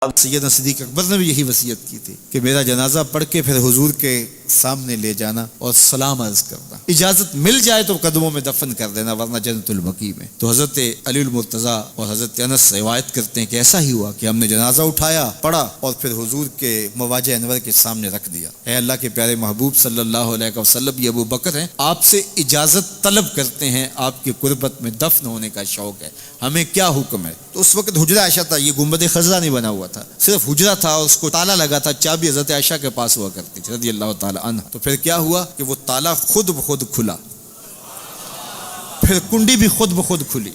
سیدنا صدیق اکبر نے بھی یہی وصیت کی تھی کہ میرا جنازہ پڑھ کے پھر حضور کے سامنے لے جانا اور سلام عرض کرنا، اجازت مل جائے تو قدموں میں دفن کر دینا ورنہ جنت البقیع میں۔ تو حضرت علی المرتضیٰ اور حضرت انس روایت کرتے ہیں کہ ایسا ہی ہوا کہ ہم نے جنازہ اٹھایا، پڑھا اور پھر حضور کے مواجہ انور کے سامنے رکھ دیا۔ اے اللہ کے پیارے محبوب صلی اللہ علیہ وسلم، یہ ابو بکر ہیں، آپ سے اجازت طلب کرتے ہیں، آپ کے قربت میں دفن ہونے کا شوق ہے، ہمیں کیا حکم ہے؟ تو اس وقت حجرہ عائشہ تھا، یہ گنبد خضرا نہیں بنا ہوا تھا، صرف حجرہ تھا اور اس کو تالا لگا تھا، چابی حضرت عائشہ کے پاس ہوا کرتی تھی رضی اللہ تعالی عنہ۔ تو پھر کیا ہوا کہ وہ تالا خود بخود کھلا، پھر کنڈی بھی خود بخود کھلی،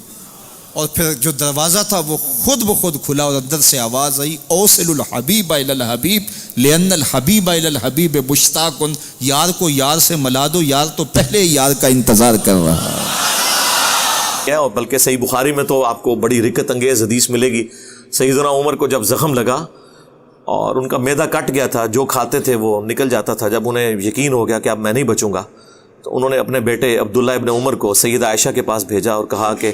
اور پھر جو دروازہ تھا وہ خود بخود کھلا، اور اندر سے آواز آئی اوصل الحبیب الی الحبیب لان الحبیب الی الحبیب مشتاق، یار کو یار سے ملا دو، یار تو پہلے یار کا انتظار کر رہا ہے۔ اور بلکہ صحیح بخاری میں تو آپ کو بڑی رکت انگیز حدیث ملے گی، سیدنا عمر کو جب زخم لگا اور ان کا معدہ کٹ گیا تھا، جو کھاتے تھے وہ نکل جاتا تھا، جب انہیں یقین ہو گیا کہ اب میں نہیں بچوں گا تو انہوں نے اپنے بیٹے عبداللہ ابن عمر کو سیدہ عائشہ کے پاس بھیجا اور کہا کہ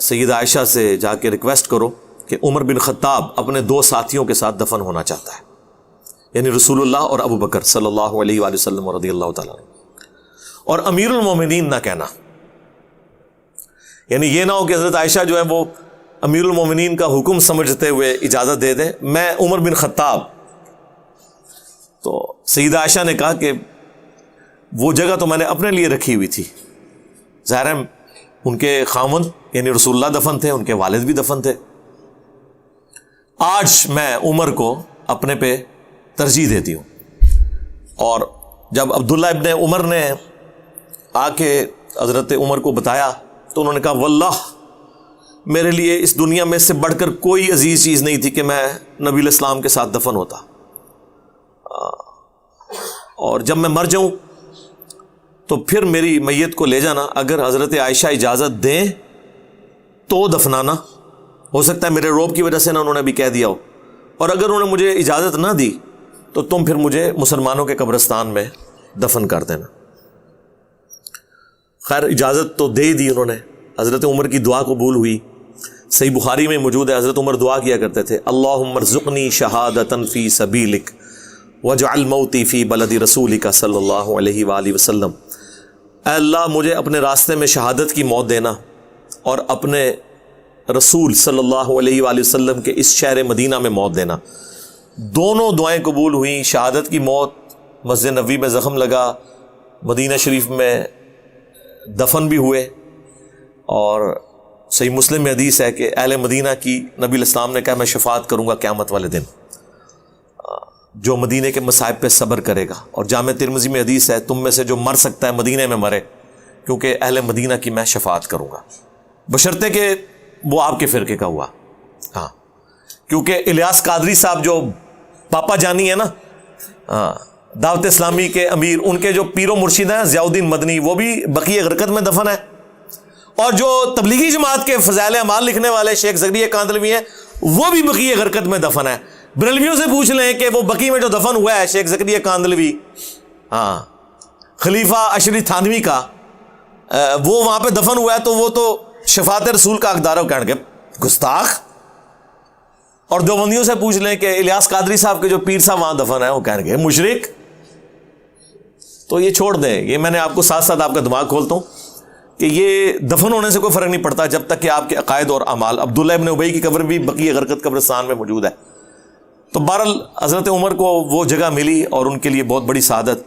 سیدہ عائشہ سے جا کے ریکویسٹ کرو کہ عمر بن خطاب اپنے دو ساتھیوں کے ساتھ دفن ہونا چاہتا ہے، یعنی رسول اللہ اور ابو بکر صلی اللہ علیہ وآلہ وسلم رضی اللہ تعالیٰ عنہ، اور امیر المومنین نہ کہنا، یعنی یہ نہ ہو کہ حضرت عائشہ جو ہے وہ امیر المومنین کا حکم سمجھتے ہوئے اجازت دے دیں، میں عمر بن خطاب۔ تو سیدہ عائشہ نے کہا کہ وہ جگہ تو میں نے اپنے لیے رکھی ہوئی تھی، ظاہر ہے ان کے خاوند یعنی رسول اللہ دفن تھے، ان کے والد بھی دفن تھے، آج میں عمر کو اپنے پہ ترجیح دیتی ہوں۔ اور جب عبداللہ ابن عمر نے آ کے حضرت عمر کو بتایا تو انہوں نے کہا واللہ میرے لیے اس دنیا میں سے بڑھ کر کوئی عزیز چیز نہیں تھی کہ میں نبی الاسلام کے ساتھ دفن ہوتا، اور جب میں مر جاؤں تو پھر میری میت کو لے جانا، اگر حضرت عائشہ اجازت دیں تو دفنانا، ہو سکتا ہے میرے روب کی وجہ سے نہ انہوں نے بھی کہہ دیا ہو، اور اگر انہوں نے مجھے اجازت نہ دی تو تم پھر مجھے مسلمانوں کے قبرستان میں دفن کر دینا۔ خیر اجازت تو دے دی انہوں نے، حضرت عمر کی دعا قبول ہوئی، صحیح بخاری میں موجود ہے، حضرت عمر دعا کیا کرتے تھے اللہم ارزقنی شہادۃ فی سبیلک واجعل موتی فی بلد رسولک صلی اللہ علیہ وآلہ وسلم، اے اللہ مجھے اپنے راستے میں شہادت کی موت دینا اور اپنے رسول صلی اللہ علیہ وآلہ وسلم کے اس شہر مدینہ میں موت دینا۔ دونوں دعائیں قبول ہوئیں، شہادت کی موت، مسجد نبوی میں زخم لگا، مدینہ شریف میں دفن بھی ہوئے، اور صحیح مسلم میں حدیث ہے کہ اہل مدینہ کی نبی الاسلام نے کہا میں شفاعت کروں گا قیامت والے دن جو مدینے کے مصائب پہ صبر کرے گا، اور جامع ترمذی میں حدیث ہے تم میں سے جو مر سکتا ہے مدینے میں مرے، کیونکہ اہل مدینہ کی میں شفاعت کروں گا، بشرطے کہ وہ آپ کے فرقے کا ہوا۔ ہاں کیونکہ الیاس قادری صاحب جو پاپا جانی ہے نا، دعوت اسلامی کے امیر، ان کے جو پیر و مرشد ہیں ضیاء الدین مدنی، وہ بھی بقیع غرقد میں دفن ہے، اور جو تبلیغی جماعت کے فضائل اعمال لکھنے والے شیخ زکریا کاندلوی ہیں وہ بھی بقیع غرقد میں دفن ہے۔ بریلویوں سے پوچھ لیں کہ وہ بقیع میں جو دفن ہوا ہے شیخ زکریا کاندلوی، ہاں خلیفہ اشری تھانوی کا، وہ وہاں پہ دفن ہوا ہے، تو وہ تو شفاعت رسول کا حقدار ہے، وہ کہنے کے گستاخ۔ اور دیوبندیوں سے پوچھ لیں کہ الیاس قادری صاحب کے جو پیر صاحب وہاں دفن ہے، وہ کہنے کے مشرک۔ تو یہ چھوڑ دیں، یہ میں نے آپ کو ساتھ ساتھ آپ کا دماغ کھولتا ہوں کہ یہ دفن ہونے سے کوئی فرق نہیں پڑتا جب تک کہ آپ کے عقائد اور اعمال۔ عبداللہ ابن ابی کی قبر بھی بقیع غرقد قبرستان میں موجود ہے۔ تو بہرحال حضرت عمر کو وہ جگہ ملی اور ان کے لیے بہت بڑی سعادت،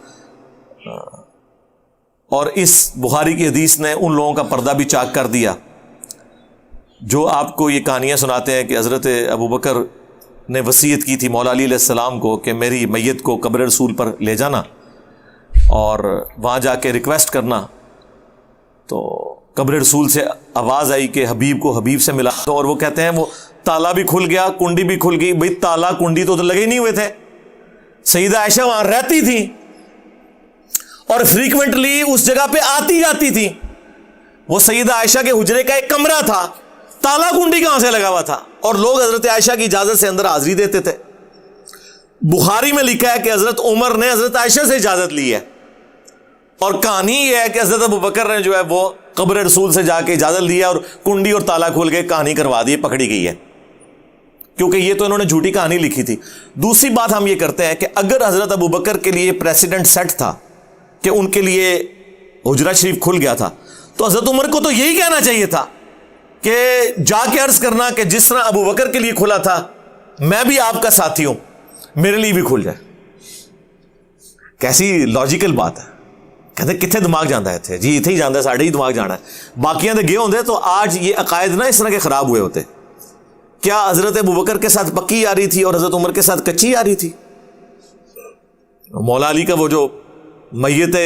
اور اس بخاری کی حدیث نے ان لوگوں کا پردہ بھی چاک کر دیا جو آپ کو یہ کہانیاں سناتے ہیں کہ حضرت ابو بکر نے وصیت کی تھی مولا علی علیہ السلام کو کہ میری میت کو قبر رسول پر لے جانا اور وہاں جا کے ریکویسٹ کرنا۔ تو قبر رسول سے آواز آئی کہ حبیب کو حبیب سے ملا، اور وہ کہتے ہیں وہ تالا بھی کھل گیا، کنڈی بھی کھل گئی، بھئی تالا کنڈی تو لگے ہی نہیں ہوئے تھے، سیدہ عائشہ وہاں رہتی تھی اور فریکوینٹلی اس جگہ پہ آتی جاتی تھی، وہ سیدہ عائشہ کے حجرے کا ایک کمرہ تھا، تالا کنڈی کہاں سے لگا ہوا تھا، اور لوگ حضرت عائشہ کی اجازت سے اندر حاضری دیتے تھے۔ بخاری میں لکھا ہے کہ حضرت عمر نے حضرت عائشہ سے اجازت لی ہے، اور کہانی یہ ہے کہ حضرت ابو بکر نے جو ہے وہ قبر رسول سے جا کے اجازت لیا اور کنڈی اور تالا کھول کے کہانی کروا دی، پکڑی گئی ہے۔ کیونکہ یہ تو انہوں نے جھوٹی کہانی لکھی تھی. دوسری بات ہم یہ کرتے ہیں کہ اگر حضرت ابو بکر کے لیے پریسیڈنٹ سیٹ تھا کہ ان کے لیے حجرہ شریف کھل گیا تھا, تو حضرت عمر کو تو یہی کہنا چاہیے تھا کہ جا کے عرض کرنا کہ جس طرح ابو بکر کے لیے کھلا تھا میں بھی آپ کا ساتھی ہوں, میرے لیے بھی کھل جائے. کیسی لاجیکل بات ہے. کہتے کتنے دماغ جانا ہے تھے جی, اتنے ہی جانا ہے, ساڑھے ہی دماغ جانا ہے, باقیاں دے گئے ہوندے تو آج یہ عقائد نہ اس طرح کے خراب ہوئے ہوتے. کیا حضرت ابو بکر کے ساتھ پکی آ رہی تھی اور حضرت عمر کے ساتھ کچی آ رہی تھی؟ مولا علی کا وہ جو میت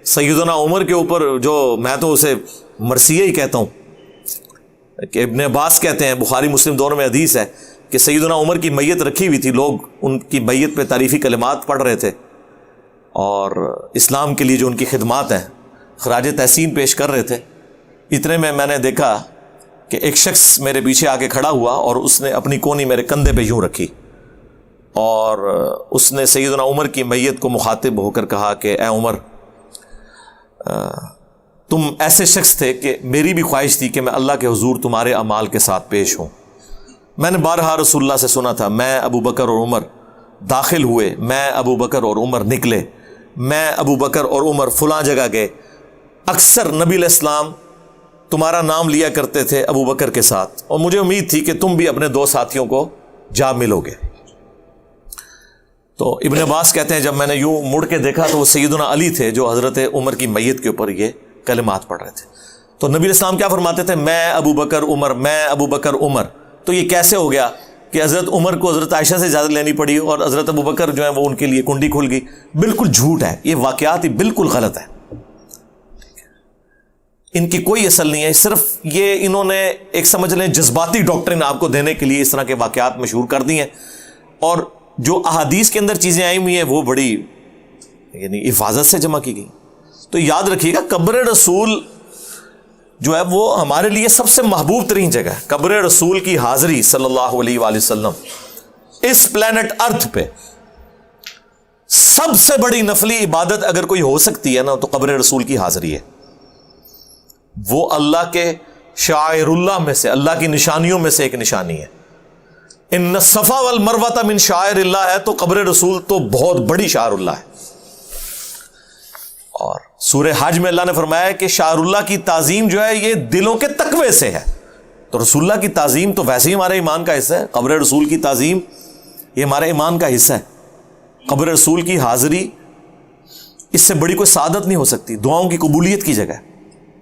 سیدنا عمر کے اوپر جو, میں تو اسے مرثیہ ہی کہتا ہوں, کہ ابن عباس کہتے ہیں, بخاری مسلم دونوں میں حدیث ہے کہ سیدنا عمر کی میت رکھی ہوئی تھی, لوگ ان کی میت پہ تعریفی کلمات پڑھ رہے تھے اور اسلام کے لیے جو ان کی خدمات ہیں خراج تحسین پیش کر رہے تھے. اتنے میں نے دیکھا کہ ایک شخص میرے پیچھے آ کے کھڑا ہوا اور اس نے اپنی کونی میرے کندھے پہ یوں رکھی اور اس نے سیدنا عمر کی میت کو مخاطب ہو کر کہا کہ اے عمر, تم ایسے شخص تھے کہ میری بھی خواہش تھی کہ میں اللہ کے حضور تمہارے اعمال کے ساتھ پیش ہوں. میں نے بارہا رسول اللہ سے سنا تھا, میں ابو بکر اور عمر داخل ہوئے, میں ابو بکر اور عمر نکلے, میں ابو بکر اور عمر فلاں جگہ گئے. اکثر نبی علیہ السلام تمہارا نام لیا کرتے تھے ابو بکر کے ساتھ, اور مجھے امید تھی کہ تم بھی اپنے دو ساتھیوں کو جا ملو گے. تو ابن عباس کہتے ہیں جب میں نے یوں مڑ کے دیکھا تو وہ سیدنا علی تھے جو حضرت عمر کی میت کے اوپر یہ کلمات پڑھ رہے تھے. تو نبی علیہ السلام کیا فرماتے تھے؟ میں ابو بکر عمر, میں ابو بکر عمر. تو یہ کیسے ہو گیا کہ حضرت عمر کو حضرت عائشہ سے اجازت لینی پڑی اور حضرت ابو بکر جو ہے وہ ان کے لیے کنڈی کھل گئی؟ بالکل جھوٹ ہے, یہ واقعات ہی بالکل غلط ہے, ان کی کوئی اصل نہیں ہے. صرف یہ انہوں نے ایک سمجھ لیں جذباتی ڈاکٹرن آپ کو دینے کے لیے اس طرح کے واقعات مشہور کر دی ہیں, اور جو احادیث کے اندر چیزیں آئی ہوئی ہیں وہ بڑی یعنی حفاظت سے جمع کی گئی. تو یاد رکھیے گا قبر رسول جو ہے وہ ہمارے لیے سب سے محبوب ترین جگہ ہے. قبر رسول کی حاضری صلی اللہ علیہ وآلہ وسلم اس پلانٹ ارتھ پہ سب سے بڑی نفلی عبادت اگر کوئی ہو سکتی ہے نا تو قبر رسول کی حاضری ہے. وہ اللہ کے شاعر اللہ میں سے, اللہ کی نشانیوں میں سے ایک نشانی ہے. ان الصفا والمروہ من شاعر اللہ ہے تو قبر رسول تو بہت بڑی شاعر اللہ ہے. اور سورہ حج میں اللہ نے فرمایا ہے کہ شاعر اللہ کی تعظیم جو ہے یہ دلوں کے تقوی سے ہے. تو رسول اللہ کی تعظیم تو ویسے ہی ہمارے ایمان کا حصہ ہے, قبر رسول کی تعظیم یہ ہمارے ایمان کا حصہ ہے. قبر رسول کی حاضری اس سے بڑی کوئی سعادت نہیں ہو سکتی, دعاؤں کی قبولیت کی جگہ ہے.